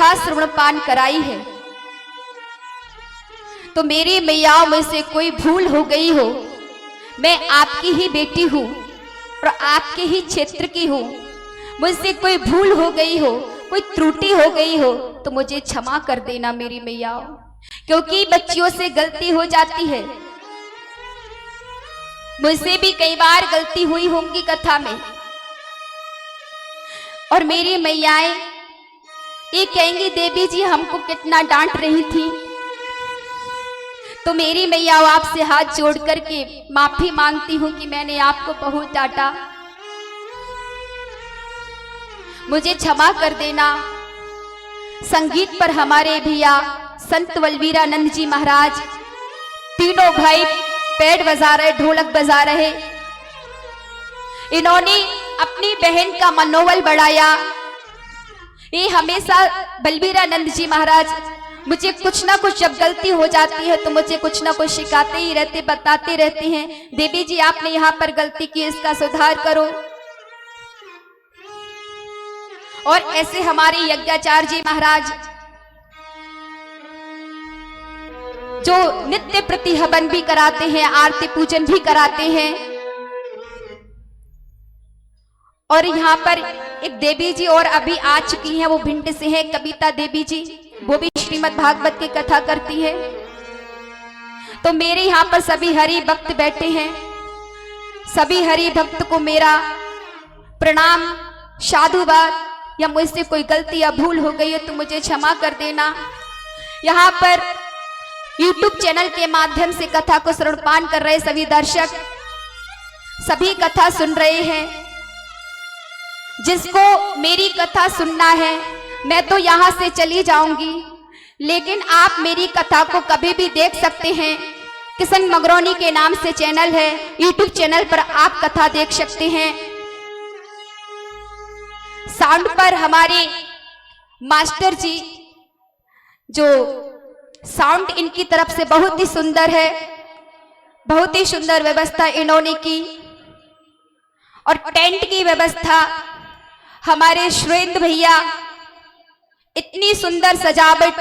कथा श्रवण पान कराई है, तो मेरी मैया मुझसे कोई भूल हो गई हो, मैं आपकी ही बेटी हूँ और आपके ही क्षेत्र की हूँ, मुझसे कोई भूल हो गई हो, कोई त्रुटि हो गई हो तो मुझे क्षमा कर देना मेरी मैया, क्योंकि बच्चियों से गलती हो जाती है। मुझसे भी कई बार गलती हुई होंगी कथा में, और मेरी मैयाएं ये कहेंगी देवी जी हमको कितना डांट रही थी, तो मेरी मैया आपसे हाथ जोड़ करके माफी मांगती हूं कि मैंने आपको बहुत डांटा, मुझे क्षमा कर देना। संगीत पर हमारे भैया संत बलवीरानंद जी महाराज तीनों भाई पैड बजा रहे, ढोलक बजा रहे, इन्होंने अपनी बहन का मनोबल बढ़ाया। ये हमेशा बलवीरानंद जी महाराज मुझे कुछ ना कुछ जब गलती हो जाती है तो मुझे कुछ ना कुछ सिखाते ही रहते, बताते रहते हैं, देवी जी आपने यहाँ पर गलती की, इसका सुधार करो। और ऐसे हमारे यज्ञाचार्य जी महाराज जो नित्य प्रति हवन भी कराते हैं, आरती पूजन भी कराते हैं। और यहाँ पर एक देवी जी और अभी आ चुकी हैं, वो भिंड से है, कविता देवी जी, वो भी श्रीमद् भागवत की कथा करती है। तो मेरे यहाँ पर सभी हरि भक्त बैठे हैं, सभी हरि भक्त को मेरा प्रणाम, साधुवाद। या मुझसे कोई गलती या भूल हो गई है तो मुझे क्षमा कर देना। यहाँ पर YouTube चैनल के माध्यम से कथा को श्रवणपान कर रहे सभी दर्शक, सभी कथा सुन रहे हैं, जिसको मेरी कथा सुनना है मैं तो यहाँ से चली जाऊंगी, लेकिन आप मेरी कथा को कभी भी देख सकते हैं। किशन मगरौनी के नाम से चैनल है, YouTube चैनल पर आप कथा देख सकते हैं। साउंड पर हमारे मास्टर जी, जो साउंड इनकी तरफ से बहुत ही सुंदर है, बहुत ही सुंदर व्यवस्था इन्होंने की। और टेंट की व्यवस्था हमारे सुरेंद्र भैया, इतनी सुंदर सजावट,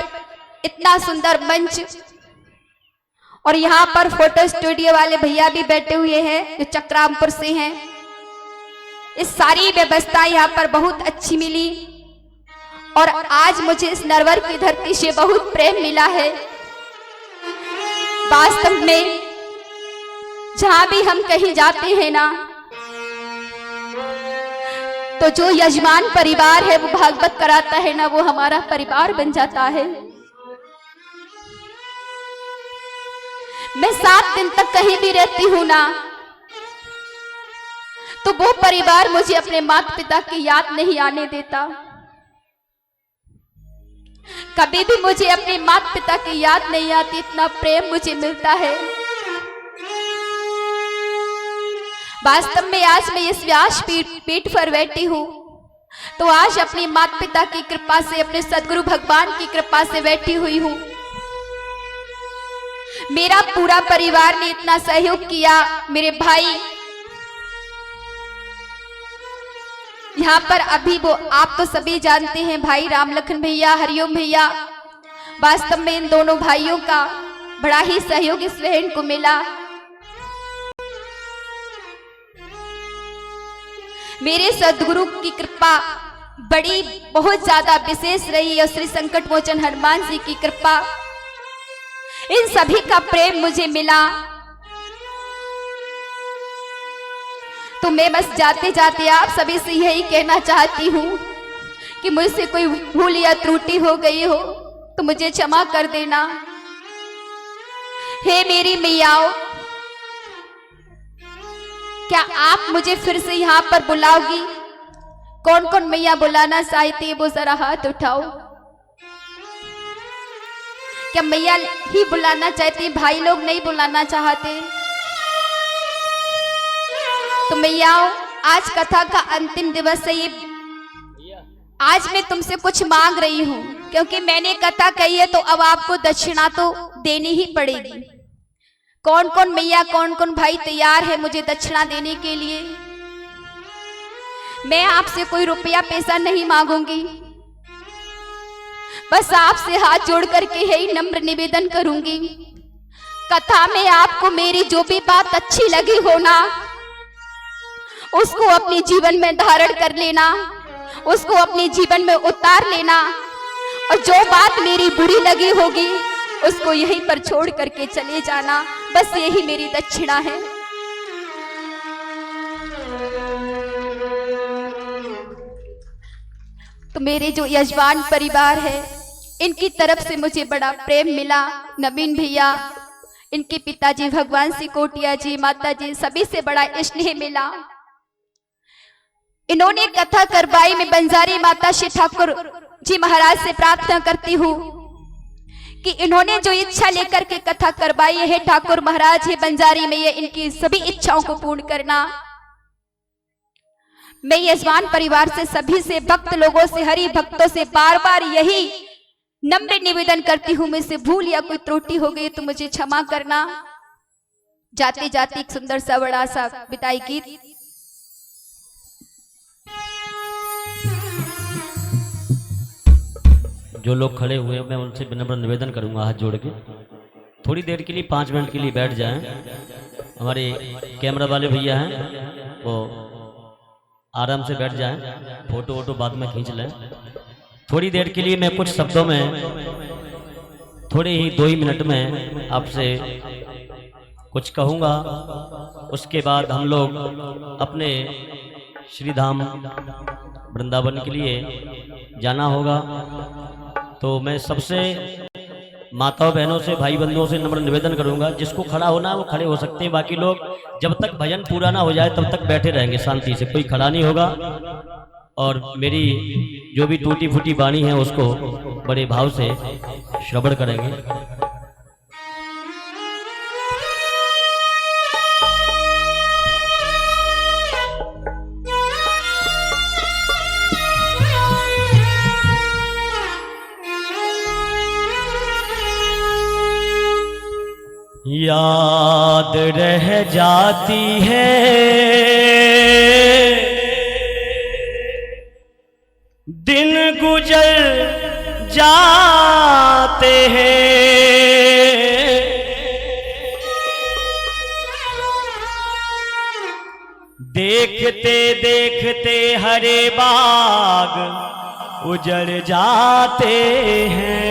इतना सुंदर मंच। और यहाँ पर फोटो स्टूडियो वाले भैया भी बैठे हुए हैं जो चक्रामपुर से हैं। इस सारी व्यवस्था यहाँ पर बहुत अच्छी मिली और आज मुझे इस नरवर की धरती से बहुत प्रेम मिला है। वास्तव में जहां भी हम कहीं जाते हैं ना, तो जो यजमान परिवार है वो भागवत कराता है ना, वो हमारा परिवार बन जाता है। मैं 7 दिन तक कहीं भी रहती हूं ना, तो वो परिवार मुझे अपने माता पिता की याद नहीं आने देता। कभी भी मुझे अपने माता पिता की याद नहीं आती, इतना प्रेम मुझे मिलता है। वास्तव में आज मैं इस व्यास पीठ पर बैठी हूँ, तो आज अपनी माता पिता की कृपा से, अपने सदगुरु भगवान की कृपा से बैठी हुई हूँ। मेरा पूरा परिवार ने इतना सहयोग किया, मेरे भाई यहाँ पर अभी वो आप तो सभी जानते हैं, भाई राम लखन भैया, हरिओम भैया। वास्तव में इन दोनों भाइयों का बड़ा ही सहयोग इस बहन को मिला। मेरे सदगुरु की कृपा बड़ी बहुत ज्यादा विशेष रही है, श्री संकट मोचन हनुमान जी की कृपा, इन सभी का प्रेम मुझे मिला। तो मैं बस जाते जाते आप सभी से यही कहना चाहती हूँ कि मुझसे कोई भूल या त्रुटि हो गई हो तो मुझे क्षमा कर देना। हे मेरी मैयाओं, क्या आप मुझे फिर से यहाँ पर बुलाओगी? कौन कौन मैया बुलाना चाहती है वो जरा हाथ उठाओ। क्या मैया ही बुलाना चाहती, भाई लोग नहीं बुलाना चाहते? तो मैयाओं, आज कथा का अंतिम दिवस है, ये आज मैं तुमसे कुछ मांग रही हूँ, क्योंकि मैंने कथा कही है तो अब आपको दक्षिणा तो देनी ही पड़ेगी। कौन कौन मैया, कौन कौन भाई तैयार है मुझे दक्षिणा देने के लिए? मैं आपसे कोई रुपया पैसा नहीं मांगूंगी, बस आपसे हाथ जोड़ करके यही नम्र निवेदन करूंगी, कथा में आपको मेरी जो भी बात अच्छी लगी हो ना, उसको अपने जीवन में धारण कर लेना, उसको अपने जीवन में उतार लेना, और जो बात मेरी बुरी लगी होगी उसको यहीं पर छोड़ करके चले जाना। बस यही मेरी दक्षिणा है। तो मेरे जो यजमान परिवार है, इनकी तरफ से मुझे बड़ा प्रेम मिला। नवीन भैया, इनके पिताजी भगवान सिंह कोटिया जी, माता जी, सभी से बड़ा स्नेह मिला। इन्होंने कथा करवाई। में बंजारी माता श्री ठाकुर जी महाराज से प्रार्थना करती हूँ कि इन्होंने जो इच्छा लेकर के कथा करवाई है, ठाकुर महाराज है बंजारी में, ये इनकी सभी इच्छाओं को पूर्ण करना। मैं यजमान परिवार से, सभी से, भक्त लोगों से, हरि भक्तों से बार बार यही नम्र निवेदन करती हूं, मुझसे भूल या कोई त्रुटि हो गई तो मुझे क्षमा करना। जाते जाते एक सुंदर सा बड़ा सा विदाई गीत। जो लोग खड़े हुए मैं उनसे विनम्र निवेदन करूंगा हाथ जोड़ के, थोड़ी देर के लिए 5 मिनट के लिए बैठ जाएं। हमारे कैमरा वाले भैया हैं वो आराम से बैठ जाएं, फोटो वोटो बाद में खींच लें। थोड़ी देर के लिए मैं कुछ शब्दों में, थोड़े ही 2 ही मिनट में आपसे कुछ कहूँगा। उसके बाद हम लोग अपने श्री धाम वृंदावन के लिए जाना होगा। तो मैं सबसे माताओं बहनों से, भाई बंधुओं से नम्र निवेदन करूंगा, जिसको खड़ा होना है वो खड़े हो सकते हैं, बाकी लोग जब तक भजन पूरा ना हो जाए तब तक बैठे रहेंगे शांति से, कोई खड़ा नहीं होगा। और मेरी जो भी टूटी फूटी वाणी है उसको बड़े भाव से श्रवण करेंगे। याद रह जाती है दिन गुजर जाते हैं, देखते देखते हरे बाग उजड़ जाते हैं।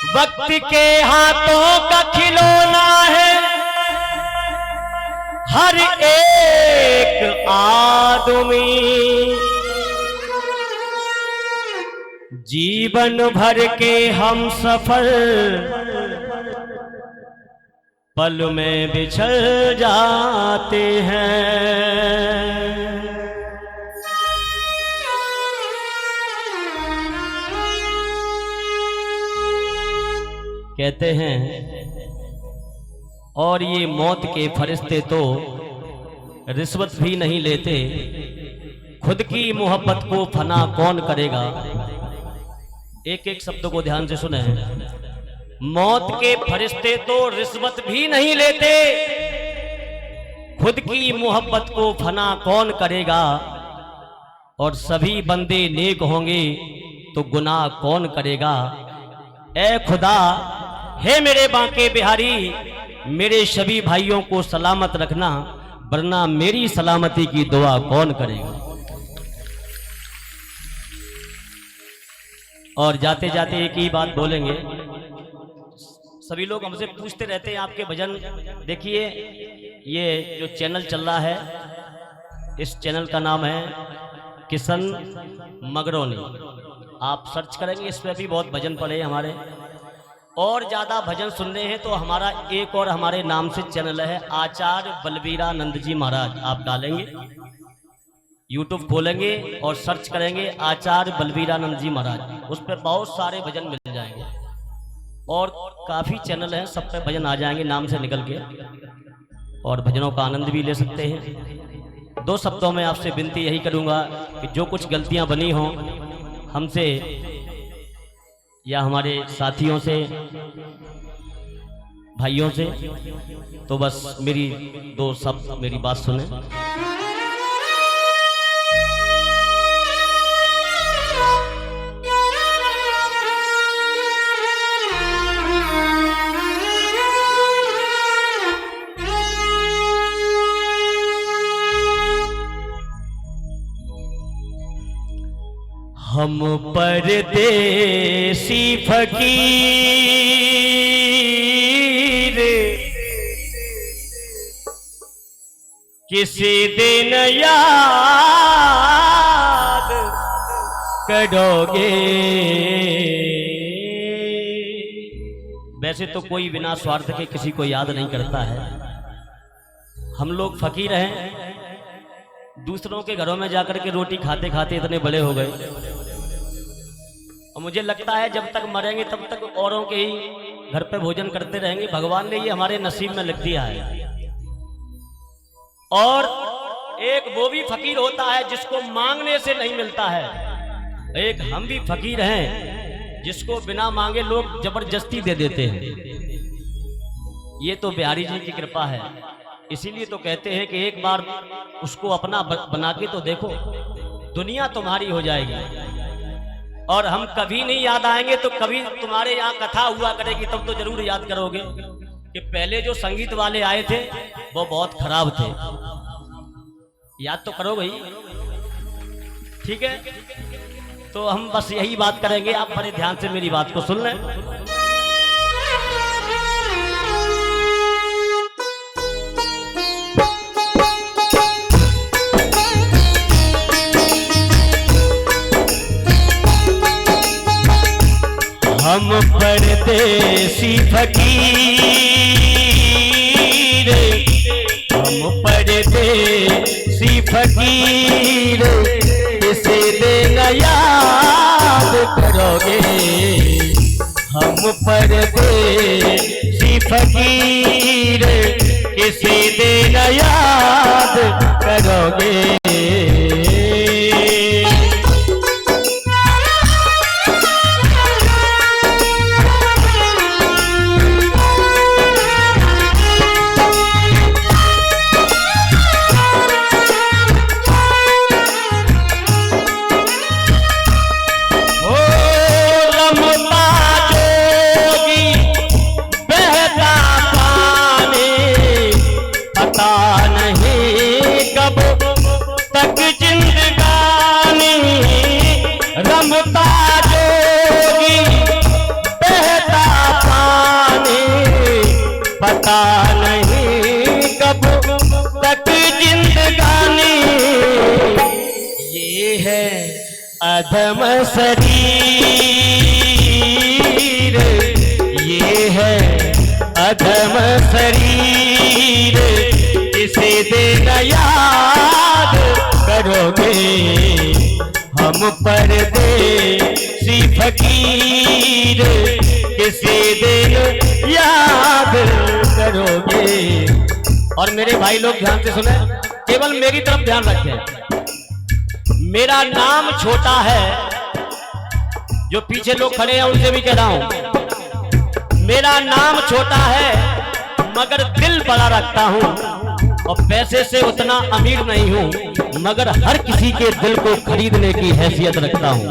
वक्त के हाथों का खिलौना है हर एक आदमी, जीवन भर के हम सफर पल में बिछड़ जाते हैं। कहते हैं और ये मौत के फरिश्ते तो रिश्वत भी नहीं लेते, खुद की मोहब्बत को फना कौन करेगा। एक एक शब्द को ध्यान से सुने। मौत के फरिश्ते तो रिश्वत भी नहीं लेते, खुद की मोहब्बत को फना कौन करेगा। और सभी बंदे नेक होंगे तो गुनाह कौन करेगा। ए खुदा, हे मेरे बांके बिहारी, मेरे सभी भाइयों को सलामत रखना, वरना मेरी सलामती की दुआ कौन करेगा। और जाते जाते एक ही बात बोलेंगे। सभी लोग हमसे पूछते रहते हैं आपके भजन। देखिए, ये जो चैनल चल रहा है, इस चैनल का नाम है किशन मगरौनी। आप सर्च करेंगे, इस पर भी बहुत भजन पड़े हमारे। और ज़्यादा भजन सुनने हैं तो हमारा एक और हमारे नाम से चैनल है, आचार्य बलबीरानंद जी महाराज। आप डालेंगे, यूट्यूब खोलेंगे और सर्च करेंगे आचार्य बलबीरानंद जी महाराज, उस पर बहुत सारे भजन मिल जाएंगे। और काफ़ी चैनल हैं, सब पे भजन आ जाएंगे नाम से निकल के, और भजनों का आनंद भी ले सकते हैं। 2 शब्दों में आपसे विनती यही करूँगा कि जो कुछ गलतियाँ बनी हों हमसे या हमारे साथियों से, भाइयों से, तो बस मेरी 2 शब्द, मेरी बात सुने। हम परदेसी फकीर किसी दिन याद करोगे। वैसे तो कोई बिना स्वार्थ के किसी को याद नहीं करता है। हम लोग फकीर हैं, दूसरों के घरों में जाकर के रोटी खाते खाते इतने बड़े हो गए, और मुझे लगता है जब तक मरेंगे तब तक औरों के ही घर पे भोजन करते रहेंगे। भगवान ने ये हमारे नसीब में लिख दिया है। और एक वो भी फकीर होता है जिसको मांगने से नहीं मिलता है, एक हम भी फकीर हैं जिसको बिना मांगे लोग जबरदस्ती दे देते हैं। ये तो बिहारी जी की कृपा है। इसीलिए तो कहते हैं कि एक बार उसको अपना बना के तो देखो, दुनिया तुम्हारी हो जाएगी। और हम कभी नहीं याद आएंगे तो कभी तुम्हारे यहाँ कथा हुआ करेगी, तब तो जरूर याद करोगे कि पहले जो संगीत वाले आए थे वो बहुत खराब थे। याद तो करो भाई, ठीक है? तो हम बस यही बात करेंगे, आप बड़े ध्यान से मेरी बात को सुन लें। हम परदेसी फकीर, हम परदेसी फकीर किसे दिन याद करोगे। हम परदेसी फकीर किसे दिन याद करोगे। पता नहीं कब तक जिंदगानी, ये है अधम शरीर, ये है अधम शरीर किसे दिन याद करोगे। हम परदेसी फकीर किसी दिन याद करोगे। और मेरे भाई लोग ध्यान से सुने, केवल मेरी तरफ ध्यान रखें। मेरा नाम छोटा है, जो पीछे लोग खड़े हैं उनसे भी कह रहा हूं, मेरा नाम छोटा है मगर दिल बड़ा रखता हूं। और पैसे से उतना अमीर नहीं हूं, मगर हर किसी के दिल को खरीदने की हैसियत रखता हूं।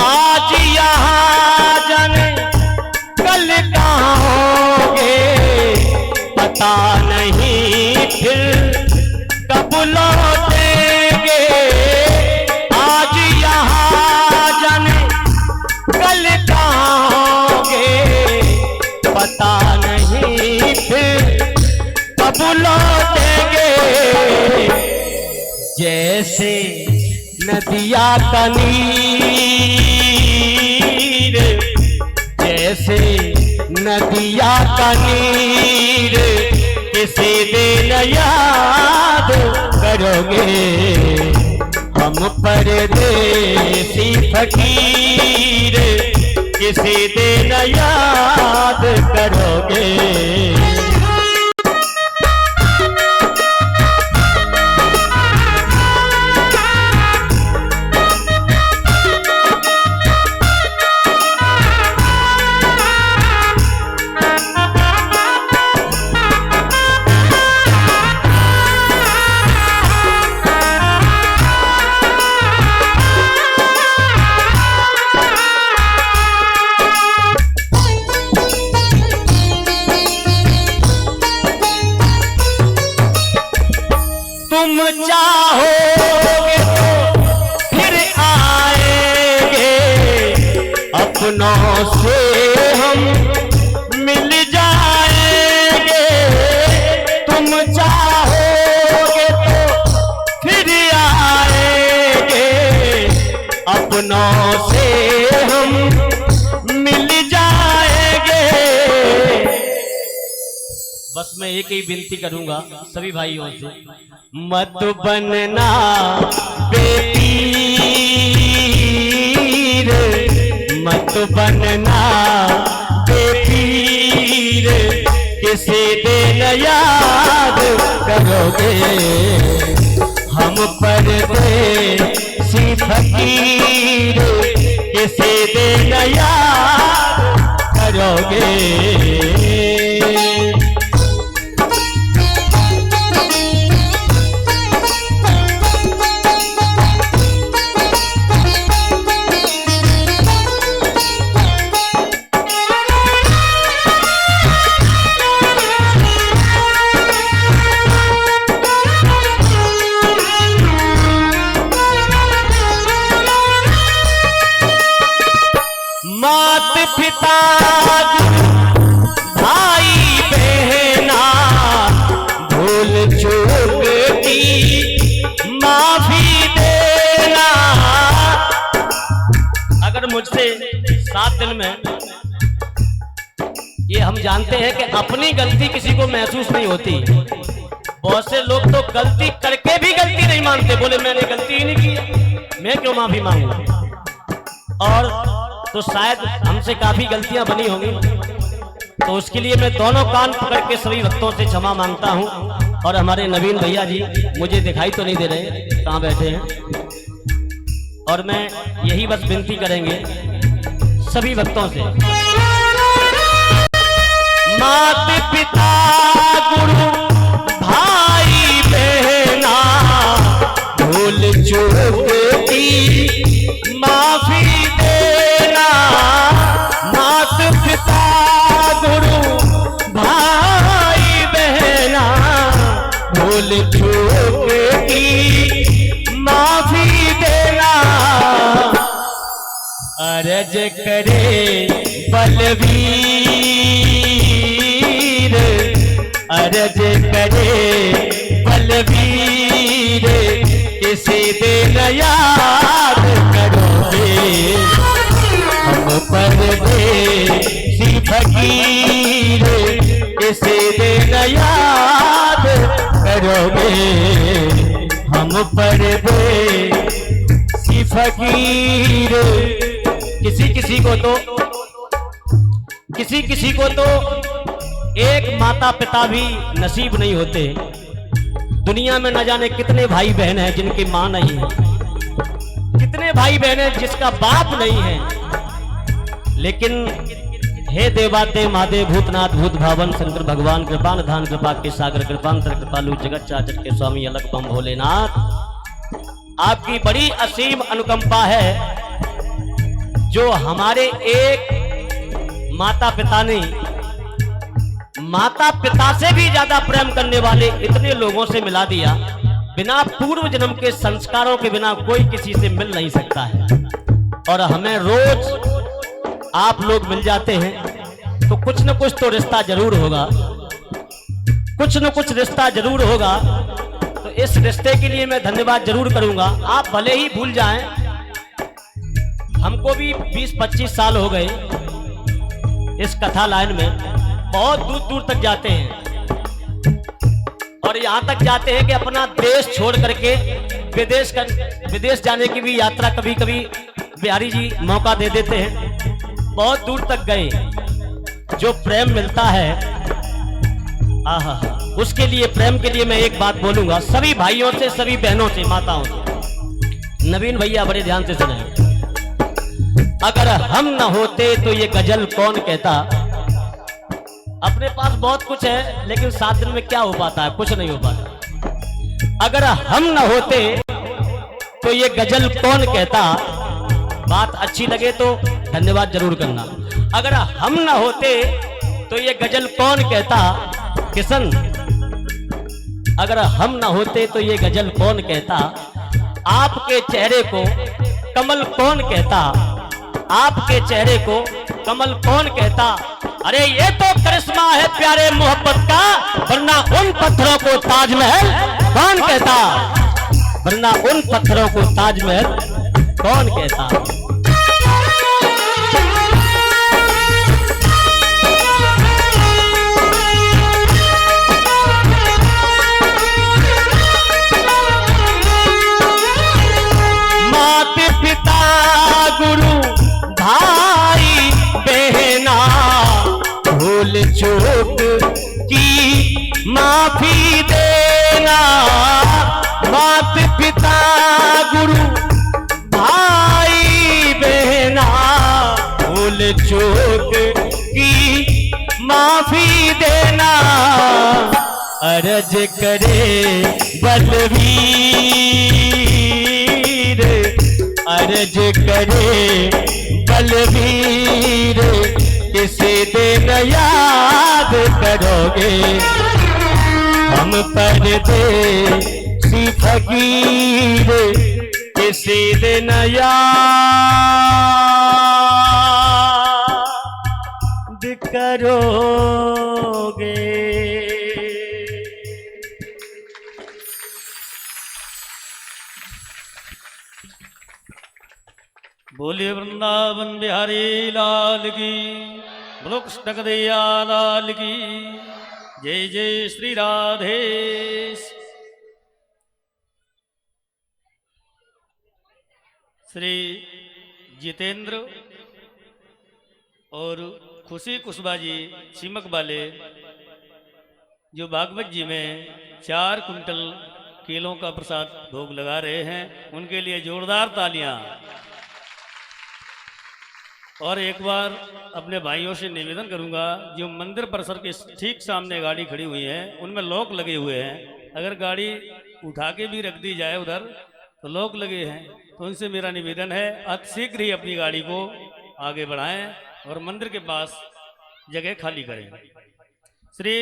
आज यहां जाने कल कहां होंगे, पता नहीं फिर कब लौटेंगे। आज यहाँ जाने कल कहाँ होंगे, पता नहीं फिर कब लौटेंगे। जैसे नदिया का नीर, जैसे नदिया का नीर किसी दिन याद करोगे। हम परदेसी फकीर किसी दिन याद करोगे। अपनों से हम मिल जाएंगे, तुम चाहोगे तो फिर आएंगे, अपनों से हम मिल जाएंगे। बस मैं एक ही विनती करूंगा सभी भाइयों से, मत बनना बेपीर, मत बनना बेपीर, किसी दिन याद करोगे हम परदेसी फकीर, किसी दिन याद करोगे। मात पिता भाई बहना भूल चूक की माफी देना। अगर मुझसे 7 दिन में, ये हम जानते हैं कि अपनी गलती किसी को महसूस नहीं होती, बहुत से लोग तो गलती करके भी गलती नहीं मानते, बोले मैंने गलती ही नहीं की, मैं क्यों माफी मांगू। और तो शायद हमसे काफी गलतियां बनी होंगी, तो उसके लिए मैं दोनों कान पकड़ के सभी भक्तों से क्षमा मांगता हूं। और हमारे नवीन भैया जी मुझे दिखाई तो नहीं दे रहे, कहां बैठे हैं, और मैं यही बस विनती करेंगे सभी भक्तों से, मात पिता गुरु भाई बहना भूल चूक की माफी देना। मात पिता गुरु भाई बहना भूल चूक की माफी देना। अरज करे बलवीर, अरज करे बलवीर, किसी दिन याद करोगे हम परदेसी फकीर, किसी दिन याद करोगे हम परदेसी फकीर। किसी किसी को तो एक माता पिता भी नसीब नहीं होते। दुनिया में न जाने कितने भाई बहन हैं जिनकी मां नहीं है, कितने भाई बहन हैं जिसका बाप नहीं है। लेकिन हे देवादेव महादेव भूतनाथ भूत भावन शंकर भगवान कृपान धान कृपा के सागर कृपांतर कृपालु जगत चाचर के स्वामी अलग बम भोलेनाथ, आपकी बड़ी असीम अनुकंपा है जो हमारे एक माता पिता ने माता पिता से भी ज्यादा प्रेम करने वाले इतने लोगों से मिला दिया। बिना पूर्व जन्म के संस्कारों के बिना कोई किसी से मिल नहीं सकता है, और हमें रोज आप लोग मिल जाते हैं तो कुछ न कुछ तो रिश्ता जरूर होगा, कुछ न कुछ रिश्ता जरूर होगा। तो इस रिश्ते के लिए मैं धन्यवाद जरूर करूंगा। आप भले ही भूल जाएं, हमको भी 20-25 साल हो गए इस कथा लाइन में, बहुत दूर दूर तक जाते हैं, और यहाँ तक जाते हैं कि अपना देश छोड़ करके विदेश जाने की भी यात्रा कभी कभी बिहारी जी मौका दे देते हैं। बहुत दूर तक गए, जो प्रेम मिलता है आहा, उसके लिए प्रेम के लिए मैं एक बात बोलूंगा सभी भाइयों से, सभी बहनों से, माताओं से। नवीन भैया बड़े ध्यान से सुने, अगर हम न होते तो ये गजल कौन कहता। अपने पास बहुत कुछ है लेकिन 7 दिन में क्या हो पाता है, कुछ नहीं हो पाता। अगर हम न होते तो ये गजल कौन कहता। बात अच्छी लगे तो धन्यवाद जरूर करना। अगर हम न होते तो ये गजल कौन कहता। किशन, अगर हम न होते तो ये गजल कौन कहता। आपके चेहरे को कमल कौन कहता। आपके चेहरे को कमल कौन कहता। अरे ये तो करिश्मा है प्यारे मोहब्बत का, वरना उन पत्थरों को ताजमहल कौन कहता, वरना उन पत्थरों को ताजमहल कौन कहता। माता पिता गुरु भाई बहना भूल चूक की माफी देना। माता पिता गुरु भाई बहना भूल चूक की माफी देना। अर्ज करे बलवीर, अर्ज करे बलवीर, किसी दिन याद करोगे हम परदेसी फकीर, किसी दिन याद करोगे। बोलिए वृंदावन बिहारी लाल की, बोलो कृष्ण कन्हैया लाल की। जय जय श्री राधे। श्री जितेंद्र और खुशी कुशबा जी चिमक वाले जो बागवत जी में 4 कुंटल केलों का प्रसाद भोग लगा रहे हैं, उनके लिए जोरदार तालियां। और एक बार अपने भाइयों से निवेदन करूंगा, जो मंदिर परिसर के ठीक सामने गाड़ी खड़ी हुई है उनमें लॉक लगे हुए हैं, अगर गाड़ी उठा के भी रख दी जाए उधर तो लॉक लगे हैं, तो उनसे मेरा निवेदन है अति शीघ्र ही अपनी गाड़ी को आगे बढ़ाएं और मंदिर के पास जगह खाली करें। श्री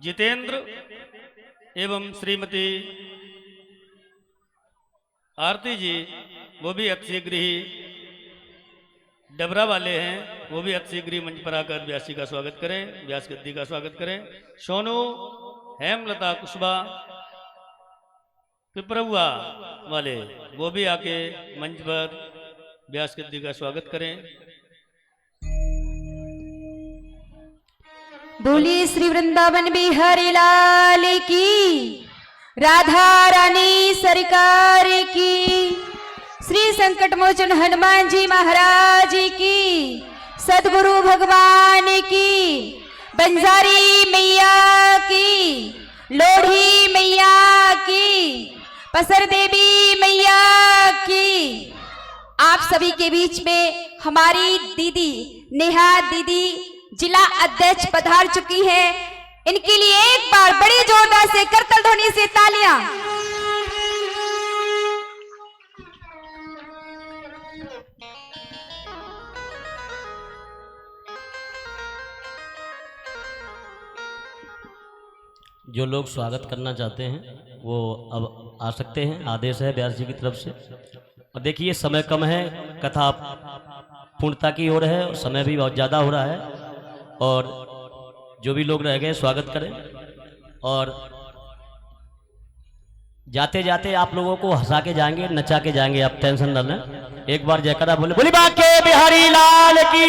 जितेंद्र एवं श्रीमती आरती जी, वो भी अति शीघ्र ही डबरा वाले हैं, वो भी अति शीघ्र ही मंच पर आकर व्यास जी का स्वागत करें, व्यास गद्दी का स्वागत करें। सोनू हेमलता कुशबा पिपरुआ वाले, वो भी आके मंच पर व्यास गद्दी का स्वागत करें। बोलिए श्री वृंदावन बिहारी लाल की, राधा रानी सरकार की, श्री संकट मोचन हनुमान जी महाराज की, सदगुरु भगवान की, बंजारी मैया की, लोढ़ी मैया की, पसर देवी मैया की। आप सभी के बीच में हमारी दीदी नेहा दीदी जिला अध्यक्ष पधार चुकी है, इनके लिए एक बार बड़ी जोरदार से करताल ध्वनि से तालियां। जो लोग स्वागत करना चाहते हैं वो अब आ सकते हैं, आदेश है व्यास जी की तरफ से। और देखिए समय कम है, कथा पूर्णता की ओर है और समय भी बहुत ज़्यादा हो रहा है, और जो भी लोग रह गए स्वागत करें। और जाते जाते आप लोगों को हंसा के जाएंगे, नचा के जाएंगे, आप टेंशन न लें। एक बार जयकारा बोले, बोली बाके बिहारी लाल की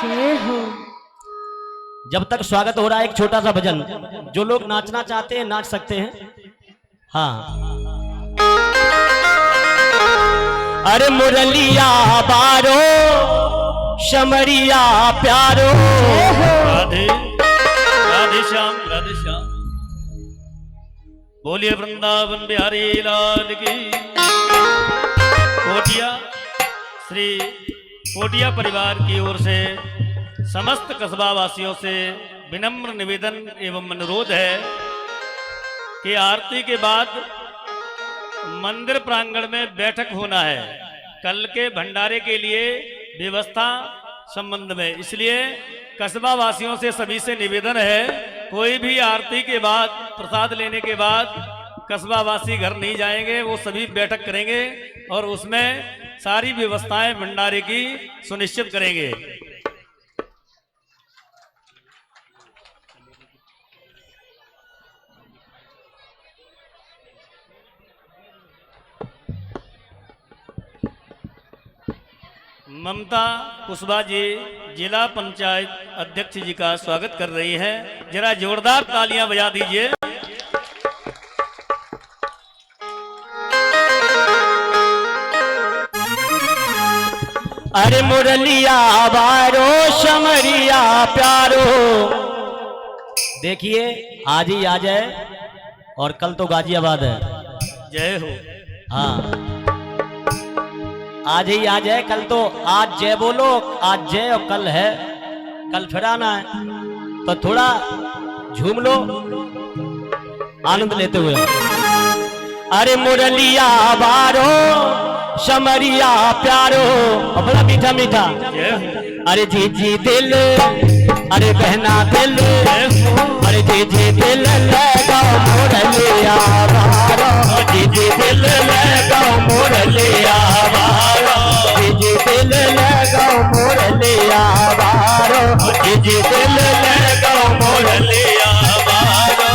जय हो। जब तक स्वागत हो रहा है एक छोटा सा भजन, जो लोग नाचना चाहते हैं नाच सकते हैं। हाँ, अरे मुरलिया बारो शमरिया प्यारो, राधे राधे श्याम, राधे श्याम। बोलिए वृंदावन बिहारी लाल की। कोटिया श्री कोटिया परिवार की ओर से समस्त कस्बा वासियों से विनम्र निवेदन एवं अनुरोध है कि आरती के बाद मंदिर प्रांगण में बैठक होना है कल के भंडारे के लिए व्यवस्था संबंध में। इसलिए कस्बा वासियों से सभी से निवेदन है, कोई भी आरती के बाद प्रसाद लेने के बाद कस्बावासी घर नहीं जाएंगे, वो सभी बैठक करेंगे और उसमें सारी व्यवस्थाएं भंडारे की सुनिश्चित करेंगे। ममता कुशवाहा जी जिला पंचायत अध्यक्ष जी का स्वागत कर रही हैं। जरा जोरदार तालियां बजा दीजिए। अरे मुरलिया बारो समरिया प्यारो। देखिए आज ही आ जाए और कल तो गाजियाबाद है। जय हो। हाँ आज ही आ जाए, कल तो आज जय बोलो, आज जय और कल है, कल फिर आना है, तो थोड़ा झूम लो आनंद लेते हुए। अरे मुरलिया बारो समरिया प्यारो, और बड़ा मीठा मीठा। जय हो। अरे जी दिल, अरे बहना दिल, अरे जी दिल लगा मुरलिया बारो, जी दिल लगा मुरलिया बारो, जी दिल लगा मुरलिया बारो, जी दिल लगा मुरलिया बारो,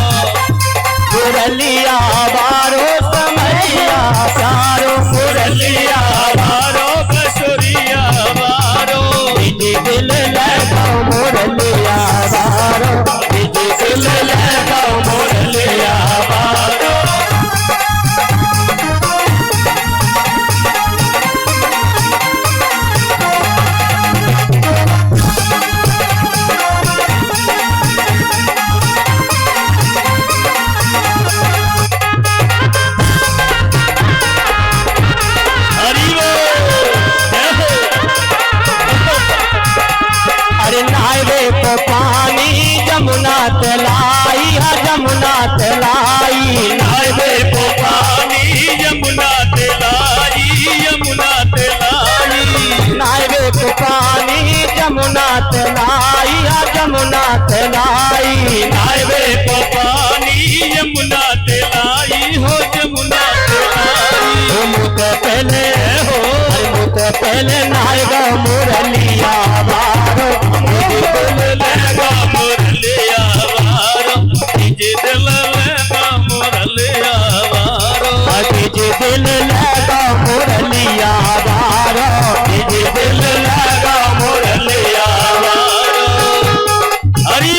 मुरलिया बारो समरिया प्यारो, मुरलिया बारो बसुरिया बारो, जी दिल लगा मुरलिया बारो, जी दिल लगा मुरलिया बारो। अरे नावे को पानी जमुना तलाई, जमुना तलाई, नावे को पानी यमुना तेलाई, यमुना तेलाई, नावे को पानी जमुना तलाई, जमुना तलाई, नावे को पानी यमुना तेलाई, हो यमुना तेलाई। मुत पहले हो, मुत पहले नायगा मुरलिया बारो, लगा मुरलिया वारो, जी दिल लगा मुरलिया वारो, जी दिल लगा मुरलिया बारो, जी दिल लगा मुरलिया बारो। हरि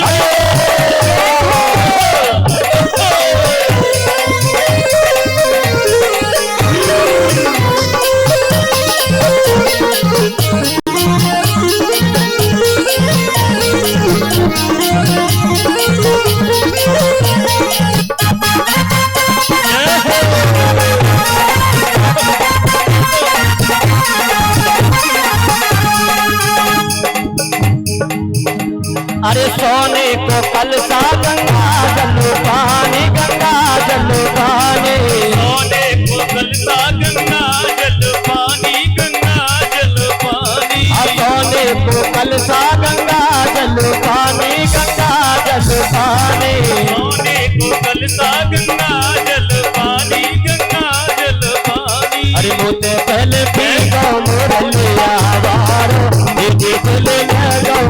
अरे सोने को कलसा गंगा जल पानी, गंगा जल पानी, सोने को कलसा गंगा जल पानी, गंगा जल पानी, सोने को कलसा गंगा जल पानी, गंगा जल पानी, सोने को कलसा गंगा जल पानी, गंगा जल पानी। अरे मुझे पहले पी गो मुरलिया बारो, जी दिल लगा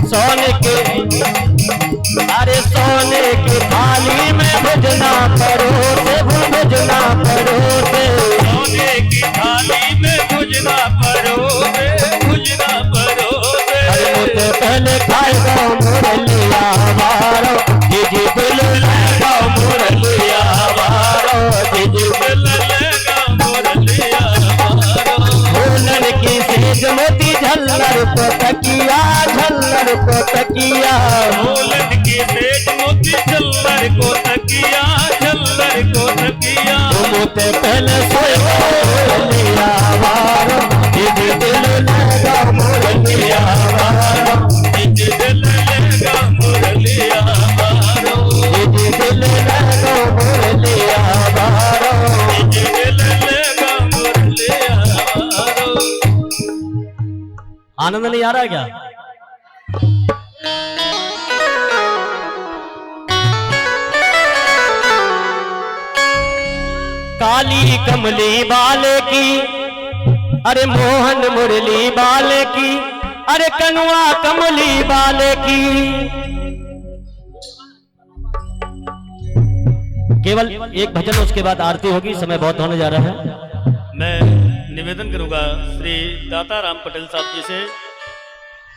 सोने के, अरे सोने की थाली में भुजना परोसे, भुजना परोसे, सोने की थाली में भुजना परोसे, भुजना परोसे। अरे मुझे पहले खाएगा मुरलिया बारो, जी दिल लगा मुरलिया बारो, जी दिल लगा मुरलिया वारो, झूलर की सेज मोती झल्लर को तकिया, झल्लर को तकिया, झूलन की सेज मोती झल्लर को तकिया, झल्लर को तकिया। मुझे पहले सोएगा मुरलिया बारो, जी दिल लगा मुरलिया बारो, जी दिल लगा मुरलिया वारो, जी दिल लगा मुरलिया बारो। जी दिल लगा मुरलिया वारो। आनंद नहीं आ रहा है क्या? काली कमली बाले की, अरे मोहन मुरली बाले की, अरे कनुआ कमली बाले की। केवल एक भजन, उसके बाद आरती होगी, समय बहुत होने जा रहा है। मैं निवेदन करूंगा श्री दाता राम पटेल साहब जी से,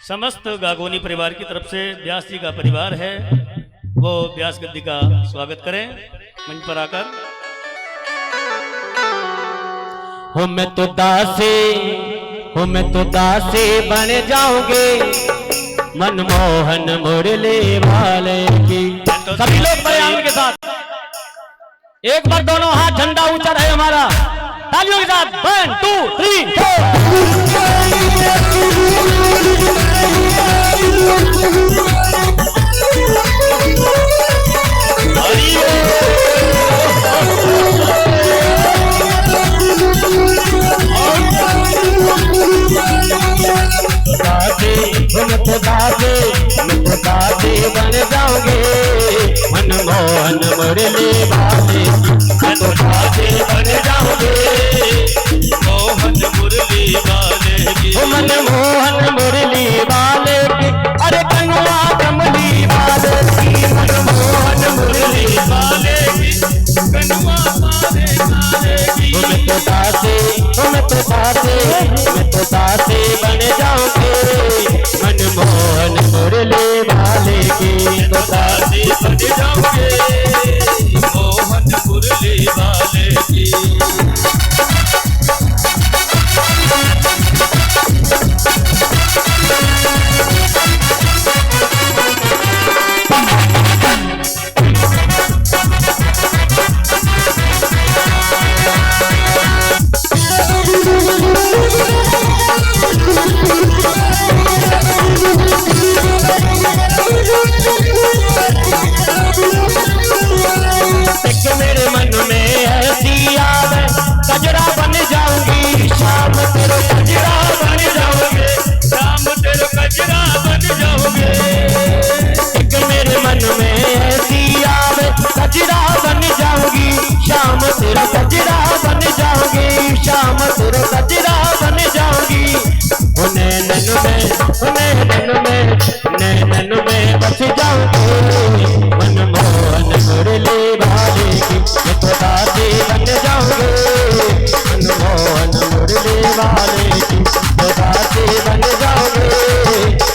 समस्त गागोनी परिवार की तरफ से व्यास जी का परिवार है, वो व्यास गद्दी का स्वागत करें मंच पर आकर। हो मैं तो दासी, हो मैं तो दासी बन जाऊंगे मनमोहन मुरली वाले की। सभी लोग बड़े के साथ एक बार दोनों हाथ, झंडा ऊंचा रहे हमारा, तालियों के साथ 1 2 3 दादी बन जाओगे मनमोहन मुरली वाले, तो दादी बन जाओगे मोहन मुरली वाले की, मनमोहन मुरली वाले की, अरे कनुआ कमली वाले की, मनमोहन मुरली वाले की, कनुआ वाले की। मैं तो दासी, मैं तो दासी, मैं तो दासी बन जाओगे मनमोहन मुरली वाले की, तो दासी बन जाओगे मोहन मुरली वाले की। मेरे मन में ऐसी याद है, कजरा बन जाऊंगी शाम तेरे, कजरा बन जाओगे शाम तेरे कजरा बन जाओगे। एक मेरे मन में ऐसी याद है, कजरा बन जाऊंगी शाम तेरे, कजरा बन जाऊंगी शाम तेरे, कजरा बन जाऊंगी। नैनन में बस जाऊंगी मनमोहन मुरली वाले की, तो दादी बन जाओगे मनमोहन मुरली वाले की, तो दादी बन जाओगे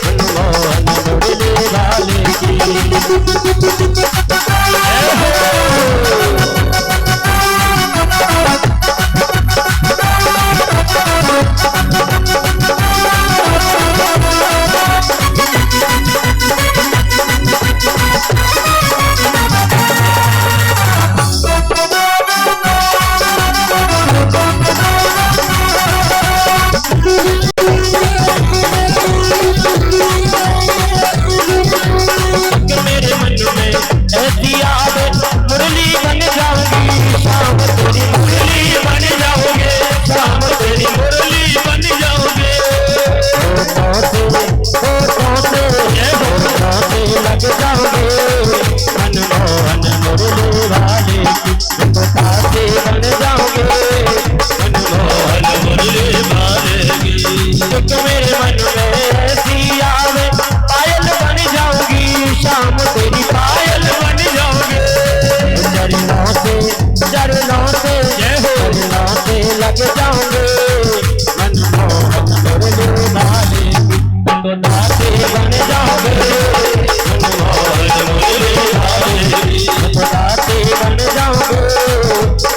मनमोहन मुरली वाले की। मेरे मन में ऐसी याद मुरली बन जाऊंगी शाम तेरी, मुरली बन जाओगे शाम तेरी, मुरली बन जाओगे। लग जाओगे मनमोहन मुरली वाले की, तो दादी बन जाओगे मनमोहन मुरली वाले की। मेरे मन में ऐसी याद पायल बन जाऊंगी शाम तेरी, पायल बन जाओगे। चरणों से लग जाओगे मनमोहन मुरली वाले की, तो दादी बन जाओगे मनमोहन मुरली वाले की, तो दादी बन जाओगे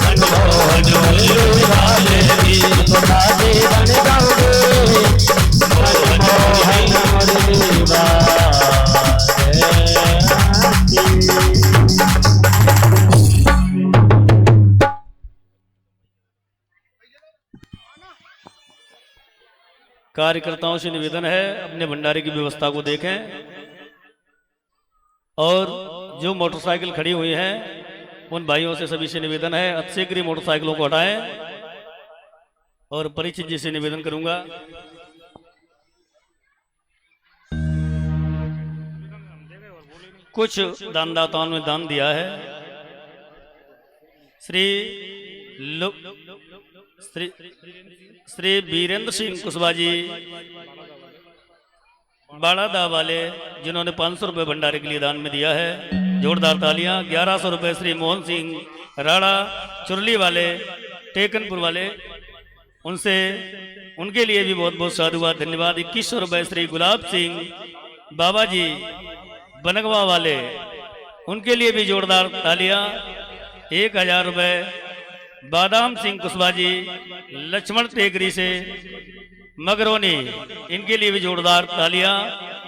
मनमोहन मुरली वाले की, तो दादी बन जाओगे मनमोहन मुरली वाले कार्यकर्ताओं से निवेदन है अपने भंडारे की व्यवस्था को देखें, और जो मोटरसाइकिल खड़ी हुई हैं उन भाइयों से सभी से निवेदन है अतिशीघ्र मोटरसाइकिलों को हटाएं, और परिचित जी से निवेदन करूंगा कुछ दानदाताओं ने दान दिया है। श्री श्री वीरेंद्र सिंह कुशवाहा जी बाड़ादा वाले, जिन्होंने 500 रुपये भंडारे के लिए दान में दिया है, जोरदार तालियां। 1100 रुपये श्री मोहन सिंह राणा चुरली वाले, टेकनपुर वाले, उनके लिए भी बहुत बहुत साधुवाद, धन्यवाद। 2100 रुपये श्री गुलाब सिंह बाबा जी बनगवा वाले, उनके लिए भी जोरदार तालियां। 1000 रुपये बादाम सिंह कुशवाहा जी लक्ष्मण टेकरी से मगरोनी, इनके लिए भी जोरदार तालियां।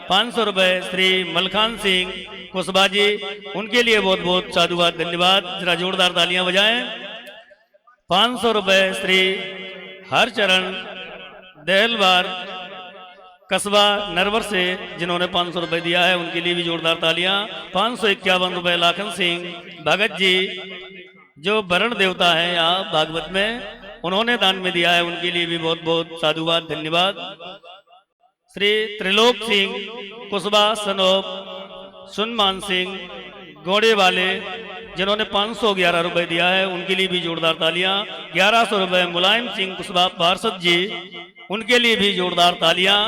500 रुपये श्री मलखान सिंह कुशवाहा जी, उनके लिए बहुत बहुत साधुवाद, धन्यवाद। जरा जोरदार तालियां बजाएं। 500 रुपये श्री हरचरण दहलवार कस्बा नरवर से, जिन्होंने 500 रुपये दिया है, उनके लिए भी जोरदार तालियां। 551 रुपये लाखन सिंह भगत जी, जो वरुण देवता हैं यहाँ भागवत में, उन्होंने दान में दिया है, उनके लिए भी बहुत बहुत साधुवाद, धन्यवाद। श्री त्रिलोक सिंह कुशवाहा सनोप सुनमान सिंह गोड़े वाले, जिन्होंने 511 रुपये दिया है, उनके लिए भी जोरदार तालियां। 1100 रुपये मुलायम सिंह कुशवाहा पार्षद जी, उनके लिए भी जोरदार तालियां।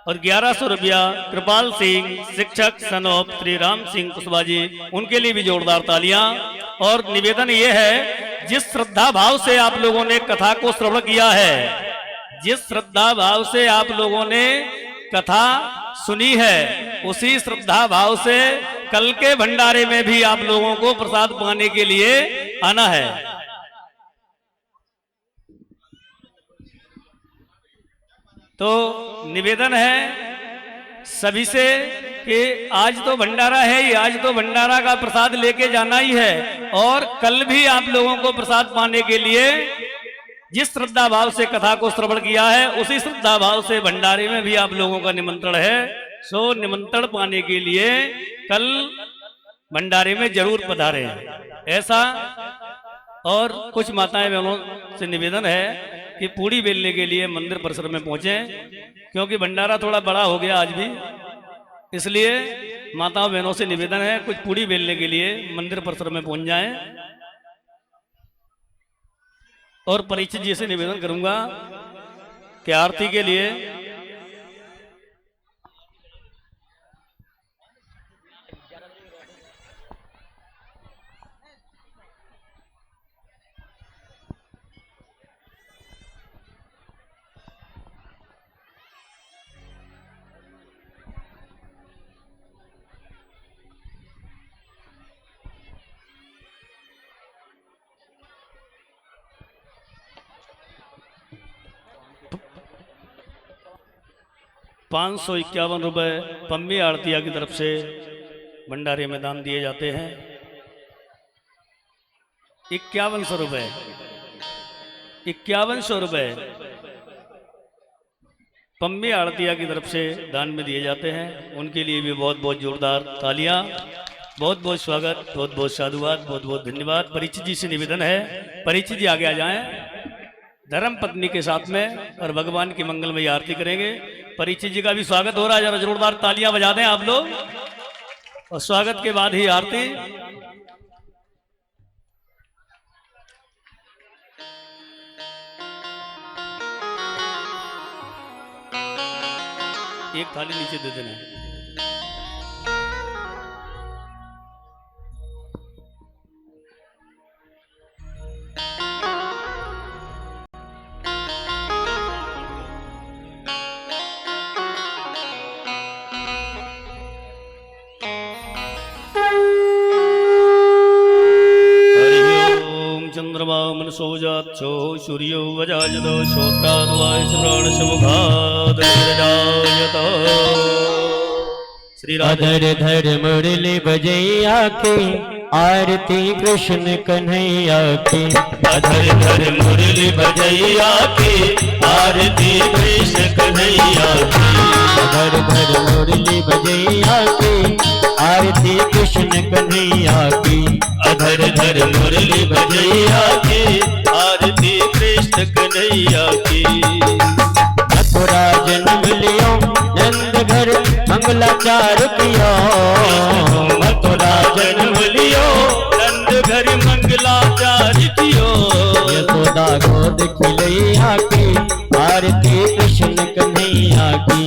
और 1100 रुपया कृपाल सिंह शिक्षक सनोप श्री राम सिंह कुशवाहा जी, उनके लिए भी जोरदार तालियां। और निवेदन ये है, जिस श्रद्धा भाव से आप लोगों ने कथा को श्रवण किया है, जिस श्रद्धा भाव से आप लोगों ने कथा सुनी है, उसी श्रद्धा भाव से कल के भंडारे में भी आप लोगों को प्रसाद पाने के लिए आना है। तो निवेदन है सभी से कि आज तो भंडारा है ही, आज तो भंडारा का प्रसाद लेके जाना ही है, और कल भी आप लोगों को प्रसाद पाने के लिए जिस श्रद्धा भाव से कथा को श्रवण किया है, उसी श्रद्धा भाव से भंडारे में भी आप लोगों का निमंत्रण है। सो निमंत्रण पाने के लिए कल भंडारे में जरूर पधारे, ऐसा। और कुछ माताएं बहनों से निवेदन है कि पूड़ी बेलने के लिए मंदिर परिसर में पहुंचे, क्योंकि भंडारा थोड़ा बड़ा हो गया आज भी, इसलिए माताओं बहनों से निवेदन है कुछ पूड़ी बेलने के लिए मंदिर परिसर में पहुंच जाएं। और परीक्षित जी से निवेदन करूंगा कि आरती के लिए ₹551 पम्मी आड़तिया की तरफ से भंडारे में दान दिए जाते हैं। 5100 रुपये, 5100 रुपये पम्मी आड़तिया की तरफ से दान में दिए जाते हैं, उनके लिए भी बहुत बहुत जोरदार तालियां, बहुत बहुत स्वागत, बहुत बहुत साधुवाद, बहुत बहुत धन्यवाद। परीक्षित जी से निवेदन है, परीक्षित जी आगे आ जाएं, धर्म पत्नी के साथ में और भगवान की मंगलमयी आरती करेंगे। परीक्षित जी का भी स्वागत हो रहा है, जरा जोरदार तालियां बजा दें आप लोग, और स्वागत के बाद ही आरती। एक थाली नीचे दे देना। चंद्रमा मनसो जाच्छो सूर्यो वजाजतो श्रोत्राद्वाय श्रवणशमुखादजायत। श्री अधर धर मुरली बजैया के आरती कृष्ण कन्हैया की। अधर धर मुरली बजैया के आरती कृष्ण कन्हैया की। अधर धर मुरली बजैया के आरती कृष्ण कन्हैया की। अधर धर मुरली बजैया की आरती कृष्ण कन्हैया की। मथुरा जन्म लियो नंद घर मंगलाचार किया। मथुरा जन्म लियो नंद घर मंगलाचार कियो। यशोद खिलैया की आरती कृष्ण कन्हैया की।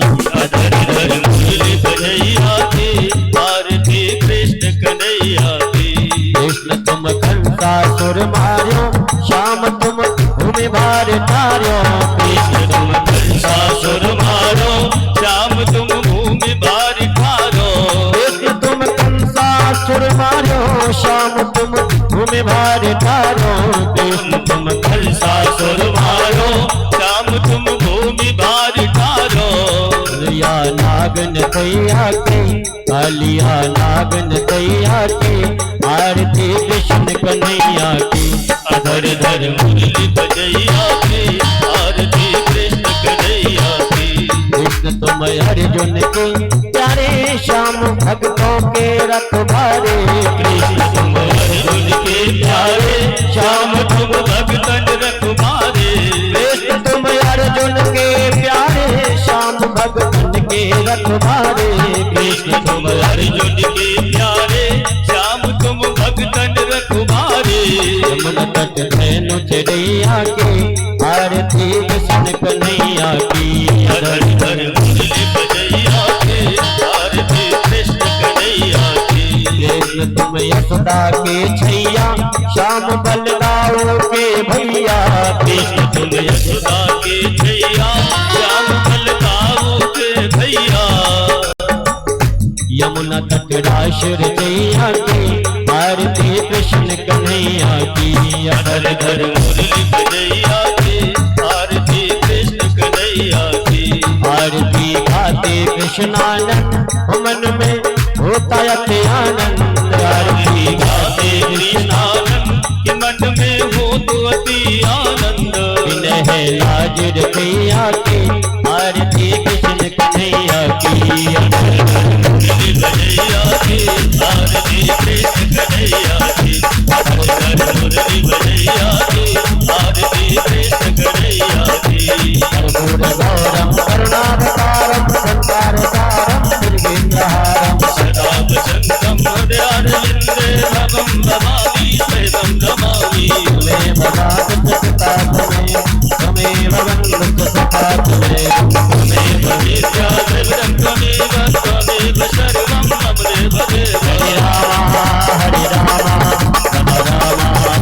अधर धर मुरली बजैया की आरती कृष्ण कन्हैया की। कृष्ण तुम कंसासुर मार्यो श्याम तुम भूमि भार तार्यो। कृष्ण तुम कंसासुर मारो श्याम तुम भूमि भार ठारो। कृष्ण तुम कंसासुर मार्यो श्याम तुम भूमि भार तार्यो। कृष्ण तुम कंसासुर मारो श्याम तुम भूमि भार ठारो। कालिया नागन दैया के कालिया नागन दैया के आरती कृष्ण कन्हैया की। अधर धर मुरली बजैया की आरती कृष्ण कन्हैया की। कृष्ण तुम अर्जुन के प्यारे श्याम भक्तों के रखवारे। कृष्ण तुम अर्जुन के प्यारे श्याम तुम भक्तन रखवारे। कृष्ण तुम अर्जुन के प्यारे श्याम भक्तन के रखवारे। कृष्ण तुम अर्जुन के प्यारे श्याम तुम भक्तन रखवारे। यमुना तट धैनु चढ़ैया के आरती कृष्ण कन्हैया की। अधर धर मुरली बजैया की आरती कृष्ण कन्हैया की। कृष्ण तुम यशोदा के छैया श्याम बलदाऊ के भैया। कृष्ण तुम यशोदा के छैया श्याम बलदाऊ के भैया। यमुना तट राशुर जैया के आरती कृष्ण कन्हैया की। अधर धर मुरली बजैया की आरती कृष्ण कन्हैया की। आरती गाते कृष्णानंद मन में होता अति आनंद। आरती गाते कृष्णानंद के मन में हो तो अति आनंद। विनय लाज रखैया के आरती कृष्ण कन्हैया की। मुरली बजैया की आरती कृष्ण कन्हैया की। अधर धर मुरली बजैया की आरती कृष्ण कन्हैया की। कर्पूर गौरम करुणावतारम संसार सारम दुर्गेन्द्रहारम। सदा वसन्तं हृदयारविन्दे भवं भवामि स्वेदं नमामि। मे भवात् सतता त्वमेव वन्दतु सदा त्वमेव। त्वमेव वेद्या द्रविडं त्वमेव त्वमेव सर्वं मम देव देव। हरे राम हरे राम राम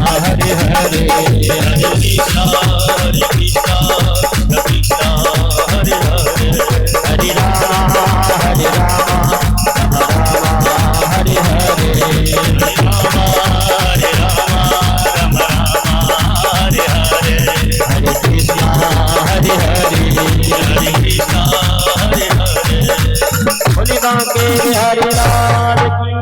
हरे हरे। हरे कृष्णा कृष्ण कृष्ण हरे हरे। हरे राम हरे राम हरे हरे। हरे राम राम राम हरे हरे। हरे कृष्णा हरे हरे। हरे कृष्णा हरे हरे। बोले बांके हरे लाल की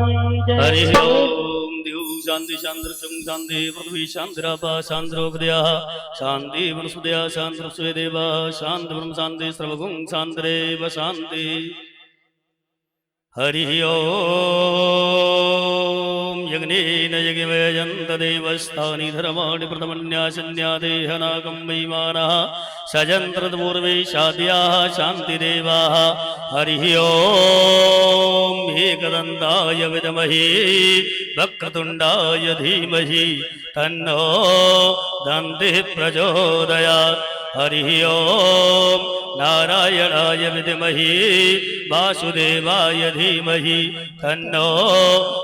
जय। हरि ओम दिव शांति शांति चुंग शांति पृथ्वी शांतिरापा शांतिरोपदया शांति वनस्पतया शांति देवा शांति ब्रह्म शांति सर्वगुण शांतिरेव शांति। हरि ओम यज्ञेन यज्ञवयजन्त देवस्तानि धर्माणि प्रथमन्यासन्या देहनागं वैमानः सजन्त्रपूर्वे शाद्याः शान्तिदेवाः। हरि ओम एकदन्ताय विद्महे वक्रतुण्डाय धीमहि तन्नो दन्तिः प्रचोदयात्। हरि ओम नारायणाय विद्महे वासुदेवाय धीमहि तन्नो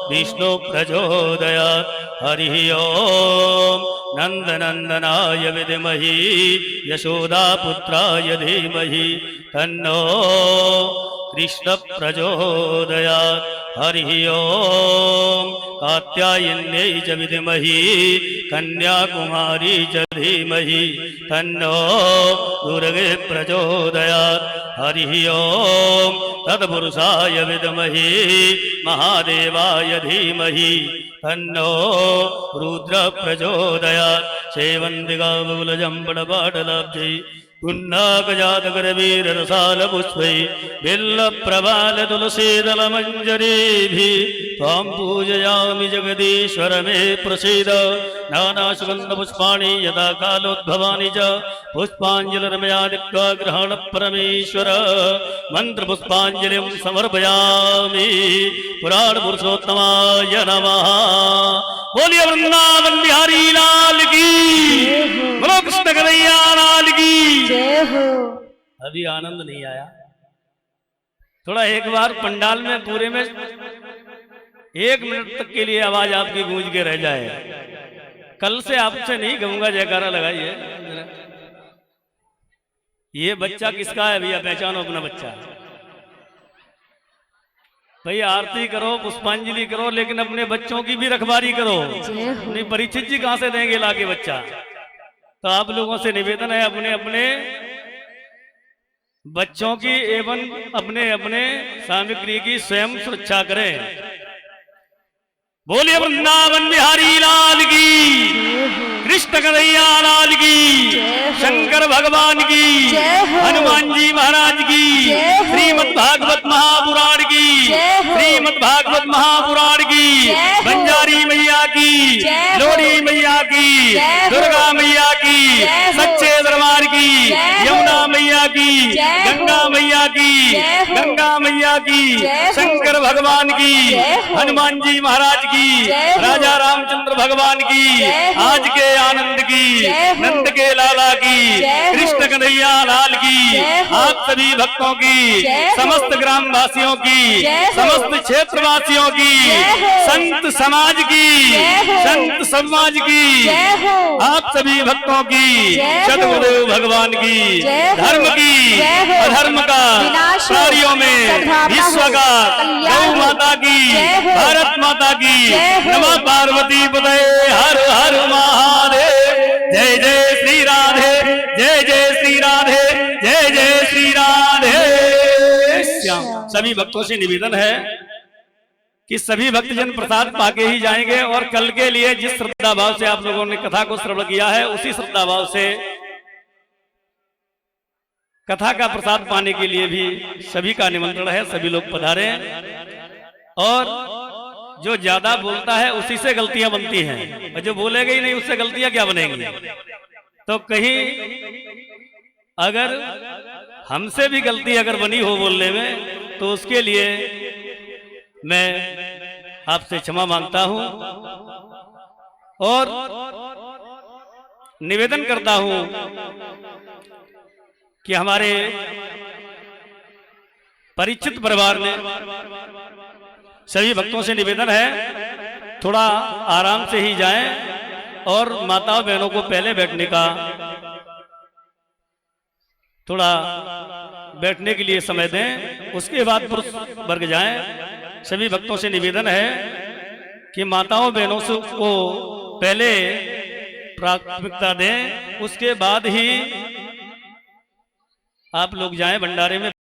विष्णु प्रचोदयात्। हरि ओम नंदनंदनाय विद्महे यशोदापुत्राय धीमहि तन्नो कृष्ण प्रचोदयात्। हरि ओम कात्यायन्यै च विद्महे कन्याकुमारी च धीमहि तन्नो दुर्गे प्रचोदयात्। हरि ओम तत्पुरुषाय विद्महे महादेवाय धीमहि तन्नो रुद्र प्रचोदयात्। सेवन्तिका बहुलजम्बडपाटलाब्धै पुन्नाकजातकरवीररसालपुष्पै बिल्लप्रबालतुलसीदलमञ्जरीभिः त्वां पूजयामि जगदीश्वर मे प्रसीद। नानासुगन्धपुष्पाणि यदा कालोद्भवानि च पुष्पाञ्जलिर्मया दीप्त्वा ग्रहण परमेश्वर। मन्त्रपुष्पाञ्जलिं समर्पयामि पुराणपुरुषोत्तमाय नमः। बोलिए वृंदावन बिहारी लाल की, बोलो कृष्ण कन्हैया लाल की। जय हो। अभी आनंद नहीं आया, थोड़ा एक बार पंडाल में पूरे में 1 मिनट तक के लिए आवाज आपकी गूंज के रह जाए। कल से आपसे नहीं कहूंगा जयकारा लगाइए। ये बच्चा किसका है भैया, पहचानो अपना बच्चा। भैया आरती करो, पुष्पांजलि करो, लेकिन अपने बच्चों की भी रखवारी करो। नहीं परीक्षित जी कहां से देंगे लाके बच्चा। तो आप लोगों से निवेदन है अपने अपने बच्चों की एवं अपने अपने सामग्री की स्वयं सुरक्षा करें। बोलिए वृंदावन बिहारी लाल की, कृष्ण कन्हैया लाल की, शंकर भगवान की, हनुमान जी महाराज की, श्रीमद् भागवत महापुराण की, श्रीमद् भागवत महापुराण की, बंजारी मैया की, लोरी मैया की, दुर्गा मैया की, सच्चे दरबार की, यमुना मैया की, गंगा मैया की, गंगा मैया की, शंकर भगवान की, हनुमान जी महाराज की, राजा रामचंद्र भगवान की, आज के आनंद की, नंद के लाला की, कृष्ण कन्हैया लाल की, आप सभी भक्तों की, समस्त ग्राम वासियों की, समस्त क्षेत्र वासियों की, संत समाज की, संत समाज की, आप सभी भक्तों की, सदगुरुदेव भगवान की, धर्म की, अधर्म का कार्यों में विश्व का, गौ माता की, भारत माता की, नमः पार्वती पते, हर हर महादेव। जय जय श्री राधे, जय जय श्री राधे, जय जय श्री राधे श्याम। सभी भक्तों से निवेदन है कि सभी भक्तजन प्रसाद पाके ही जाएंगे, और कल के लिए जिस श्रद्धा भाव से आप लोगों ने कथा को श्रवण किया है, उसी श्रद्धा भाव से कथा का प्रसाद पाने के लिए भी सभी का निमंत्रण है। सभी लोग पधारें, और जो ज्यादा बोलता है उसी से गलतियां बनती हैं, और जो बोलेगा ही नहीं उससे गलतियां क्या बनेंगी। तो कहीं अगर हमसे भी गलती अगर बनी हो बोलने में, तो उसके लिए मैं आपसे क्षमा मांगता हूं, और निवेदन करता हूं कि हमारे परिचित परिवार ने सभी भक्तों से निवेदन है थोड़ा आराम से ही जाएं, और माताओं बहनों को पहले बैठने का, थोड़ा बैठने के लिए समय दें, उसके बाद पुरुष वर्ग जाएं। सभी भक्तों से निवेदन है कि माताओं बहनों को पहले प्राथमिकता दें, उसके बाद ही आप लोग जाएं भंडारे में।